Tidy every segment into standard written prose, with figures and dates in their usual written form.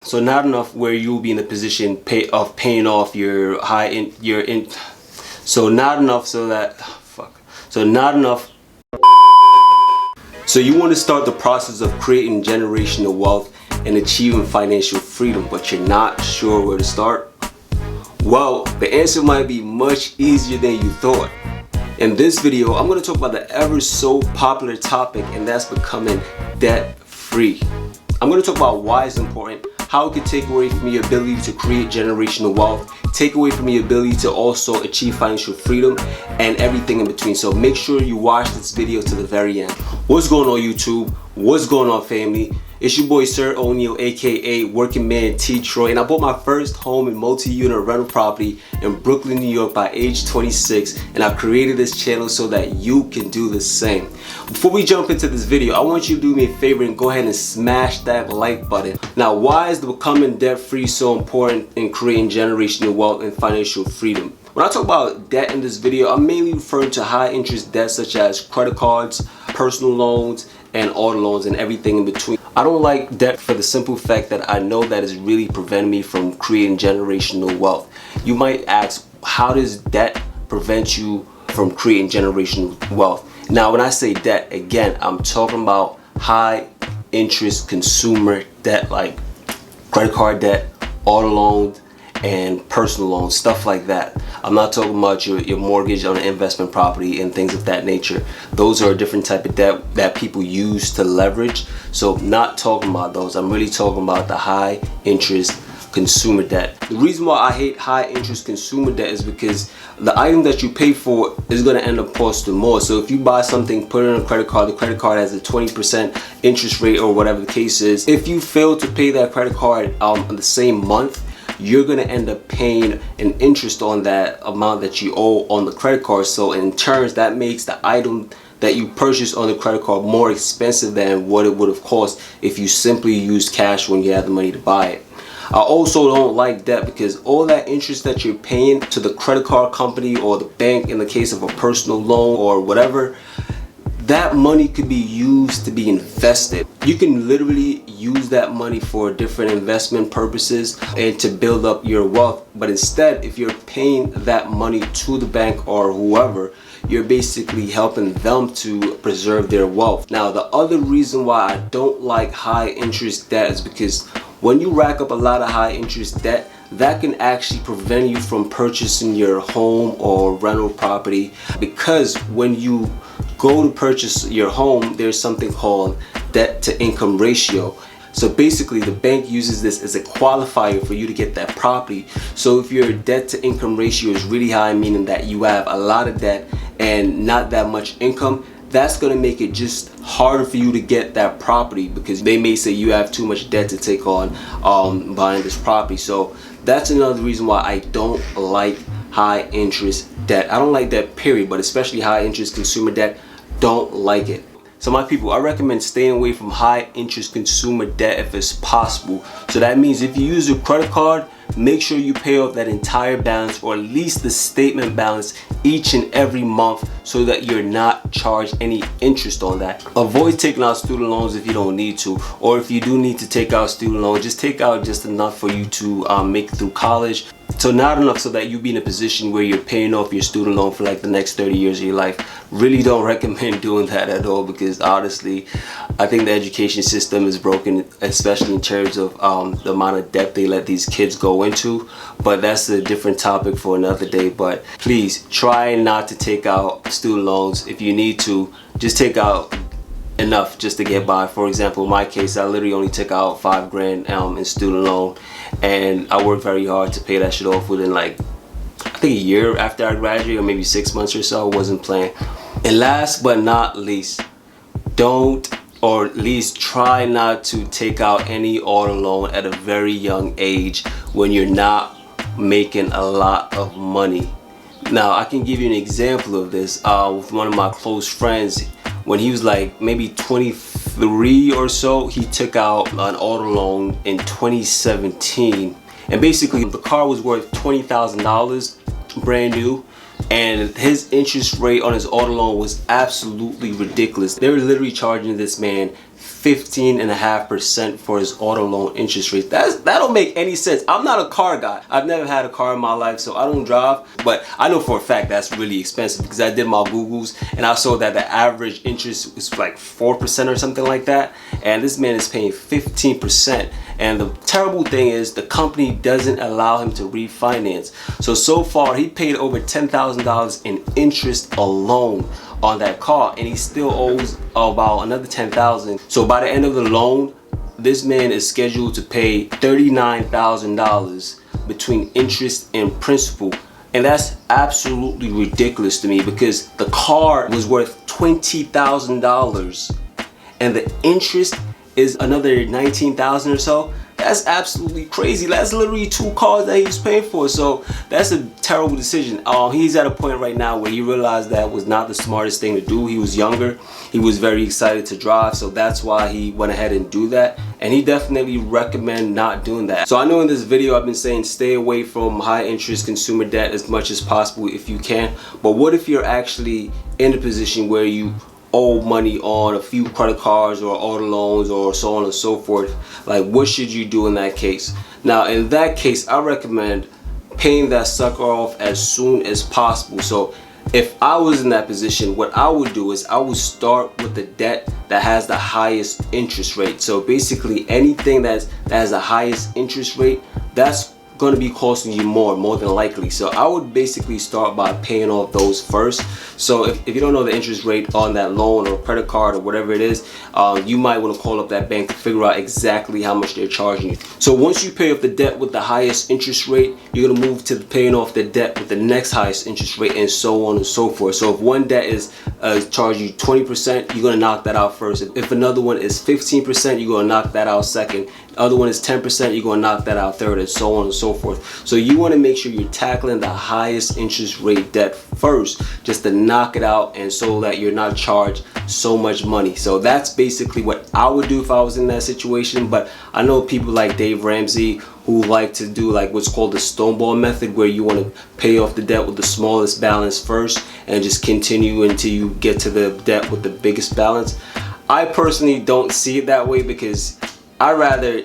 So not enough where you'll be in a position of paying off your so not enough so that so not enough. So you want to start the process of creating generational wealth and achieving financial freedom, but you're not sure where to start? Well, the answer might be much easier than you thought. In this video, I'm going to talk about the ever so popular topic, and that's becoming debt free. I'm going to talk about why it's important, how it can take away from your ability to create generational wealth, take away from your ability to also achieve financial freedom, and everything in between. So make sure you watch this video to the very end. What's going on, YouTube? What's going on, family? It's your boy Sir O'Neal, aka Working Man T Troy, and I bought my first home in multi-unit rental property in Brooklyn, New York by age 26, and I've created this channel so that you can do the same. Before we jump into this video, I want you to do me a favor and go ahead and smash that like button. Now, why is becoming debt-free so important in creating generational wealth and financial freedom? When I talk about debt in this video, I'm mainly referring to high interest debt such as credit cards, personal loans, and auto loans, and everything in between. I don't like debt for the simple fact that I know that is really preventing me from creating generational wealth. You might ask, how does debt prevent you from creating generational wealth? Now, when I say debt, again, I'm talking about high interest consumer debt like credit card debt, auto loans, and personal loans, stuff like that. I'm not talking about your mortgage on an investment property and things of that nature. Those are a different type of debt that people use to leverage. So not talking about those. I'm really talking about the high interest consumer debt. The reason why I hate high interest consumer debt is because the item that you pay for is going to end up costing more. So if you buy something, put it on a credit card, the credit card has a 20% interest rate or whatever the case is. If you fail to pay that credit card in the same month, you're going to end up paying an interest on that amount that you owe on the credit card. So in turn, that makes the item that you purchased on the credit card more expensive than what it would have cost if you simply used cash when you had the money to buy it. I also don't like debt because all that interest that you're paying to the credit card company or the bank in the case of a personal loan or whatever, that money could be used to be invested. You can literally use that money for different investment purposes and to build up your wealth. But instead, if you're paying that money to the bank or whoever, you're basically helping them to preserve their wealth. Now, the other reason why I don't like high interest debt is because when you rack up a lot of high interest debt, that can actually prevent you from purchasing your home or rental property, because when you go to purchase your home, there's something called debt to income ratio. So basically the bank uses this as a qualifier for you to get that property. So if your debt to income ratio is really high, meaning that you have a lot of debt and not that much income, that's going to make it just harder for you to get that property, because they may say you have too much debt to take on buying this property. So that's another reason why I don't like high interest debt. I don't like debt period, but especially high interest consumer debt, don't like it. So my people, I recommend staying away from high interest consumer debt if it's possible. So that means if you use your credit card, make sure you pay off that entire balance or at least the statement balance each and every month so that you're not charged any interest on that. Avoid taking out student loans if you don't need to, or if you do need to take out student loans, just take out just enough for you to make it through college. So not enough so that you be in a position where you're paying off your student loan for like the next 30 years of your life. Really don't recommend doing that at all, because honestly, I think the education system is broken, especially in terms of the amount of debt they let these kids go into. But that's a different topic for another day. But please try not to take out student loans. If you need to, just take out enough just to get by. For example, in my case, I literally only took out $5 grand in student loan, and I worked very hard to pay that shit off within like I think a year after I graduated, or maybe 6 months or so. I wasn't playing. And last but not least, don't, or at least try not to take out any auto loan at a very young age when you're not making a lot of money. Now, I can give you an example of this with one of my close friends. When he was like maybe 23 or so, he took out an auto loan in 2017. And basically the car was worth $20,000 brand new, and his interest rate on his auto loan was absolutely ridiculous. They were literally charging this man 15.5% for his auto loan interest rate. That don't make any sense. I'm not a car guy. I've never had a car in my life, so I don't drive. But I know for a fact that's really expensive because I did my Googles and I saw that the average interest was like 4% or something like that. And this man is paying 15%. And the terrible thing is the company doesn't allow him to refinance. So far he paid over $10,000 in interest alone on that car, and he still owes about another $10,000. So by the end of the loan, this man is scheduled to pay $39,000 between interest and principal. And that's absolutely ridiculous to me because the car was worth $20,000 and the interest is another $19,000 or so. That's absolutely crazy. That's literally 2 cars that he's paying for. So that's a terrible decision. He's at a point right now where he realized that was not the smartest thing to do. He was younger. He was very excited to drive. So that's why he went ahead and do that. And he definitely recommend not doing that. So I know in this video I've been saying stay away from high interest consumer debt as much as possible if you can. But what if you're actually in a position where you owe money on a few credit cards or auto loans or so on and so forth? Like, what should you do in that case? Now in that case, I recommend paying that sucker off as soon as possible. So if I was in that position, what I would do is I would start with the debt that has the highest interest rate. So basically anything that has the highest interest rate, that's going to be costing you more than likely. So I would basically start by paying off those first. So if you don't know the interest rate on that loan or credit card or whatever it is, you might want to call up that bank to figure out exactly how much they're charging you. So once you pay off the debt with the highest interest rate, you're going to move to paying off the debt with the next highest interest rate, and so on and so forth. So if one debt is charging you 20%, you're going to knock that out first. If another one is 15%, you're going to knock that out second. The other one is 10%, you're going to knock that out third, and so on and so forth. So you want to make sure you're tackling the highest interest rate debt first, just to knock it out, and so that you're not charged so much money. So that's basically what I would do if I was in that situation. But I know people like Dave Ramsey who like to do like what's called the stoneball method, where you want to pay off the debt with the smallest balance first and just continue until you get to the debt with the biggest balance. I personally don't see it that way because I'd rather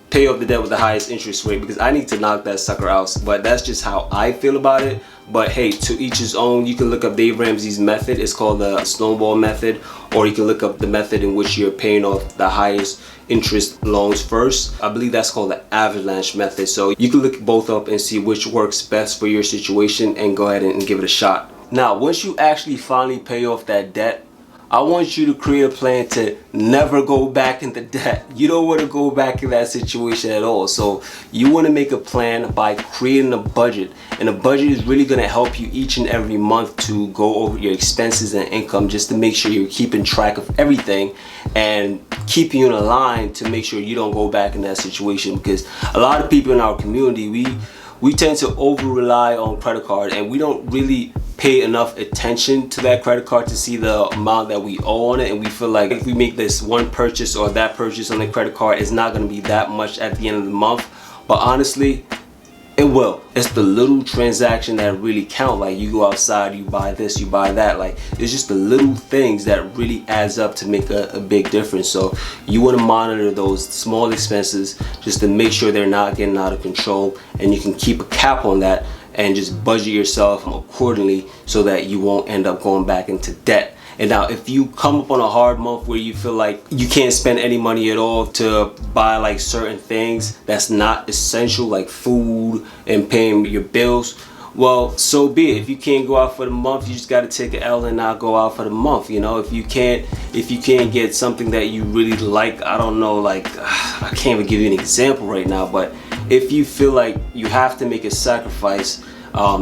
pay off the debt with the highest interest rate because I need to knock that sucker out. But that's just how I feel about it. But hey, to each his own. You can look up Dave Ramsey's method. It's called the snowball method, or you can look up the method in which you're paying off the highest interest loans first. I believe that's called the avalanche method. So you can look both up and see which works best for your situation and go ahead and give it a shot. Now, once you actually finally pay off that debt, I want you to create a plan to never go back into debt. You don't want to go back in that situation at all. So you want to make a plan by creating a budget. And a budget is really going to help you each and every month to go over your expenses and income, just to make sure you're keeping track of everything and keeping you in a line to make sure you don't go back in that situation. Because a lot of people in our community, we tend to over rely on credit card, and we don't really pay enough attention to that credit card to see the amount that we owe on it. And we feel like if we make this one purchase or that purchase on the credit card, it's not going to be that much at the end of the month. But honestly, it will. It's the little transaction that really count. Like, you go outside, you buy this, you buy that. Like, it's just the little things that really adds up to make a big difference. So you want to monitor those small expenses just to make sure they're not getting out of control, and you can keep a cap on that and just budget yourself accordingly so that you won't end up going back into debt. And now if you come up on a hard month where you feel like you can't spend any money at all to buy like certain things that's not essential, like food and paying your bills, well, so be it. If you can't go out for the month, you just got to take an L and not go out for the month. You know, if you can't get something that you really like, I don't know, like I can't even give you an example right now, but if you feel like you have to make a sacrifice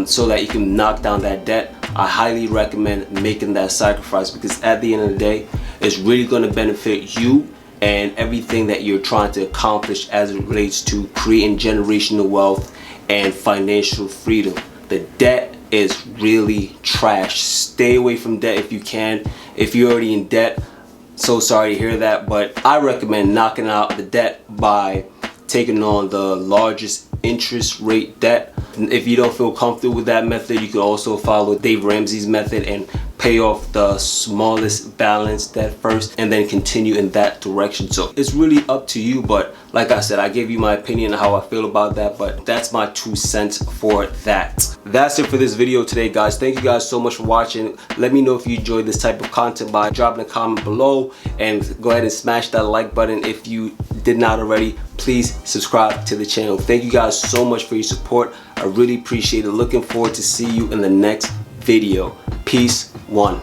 so that you can knock down that debt, I highly recommend making that sacrifice, because at the end of the day, it's really going to benefit you and everything that you're trying to accomplish as it relates to creating generational wealth and financial freedom. The debt is really trash. Stay away from debt if you can. If you're already in debt, so sorry to hear that, but I recommend knocking out the debt by taking on the largest interest rate debt. If you don't feel comfortable with that method, you can also follow Dave Ramsey's method and pay off the smallest balance debt first and then continue in that direction. So it's really up to you, but like I said, I gave you my opinion on how I feel about that, but that's my 2 cents for that. That's it for this video today, guys. Thank you guys so much for watching. Let me know if you enjoyed this type of content by dropping a comment below, and go ahead and smash that like button if you did not already. Please subscribe to the channel. Thank you guys so much for your support. I really appreciate it. Looking forward to see you in the next video. Peace. One.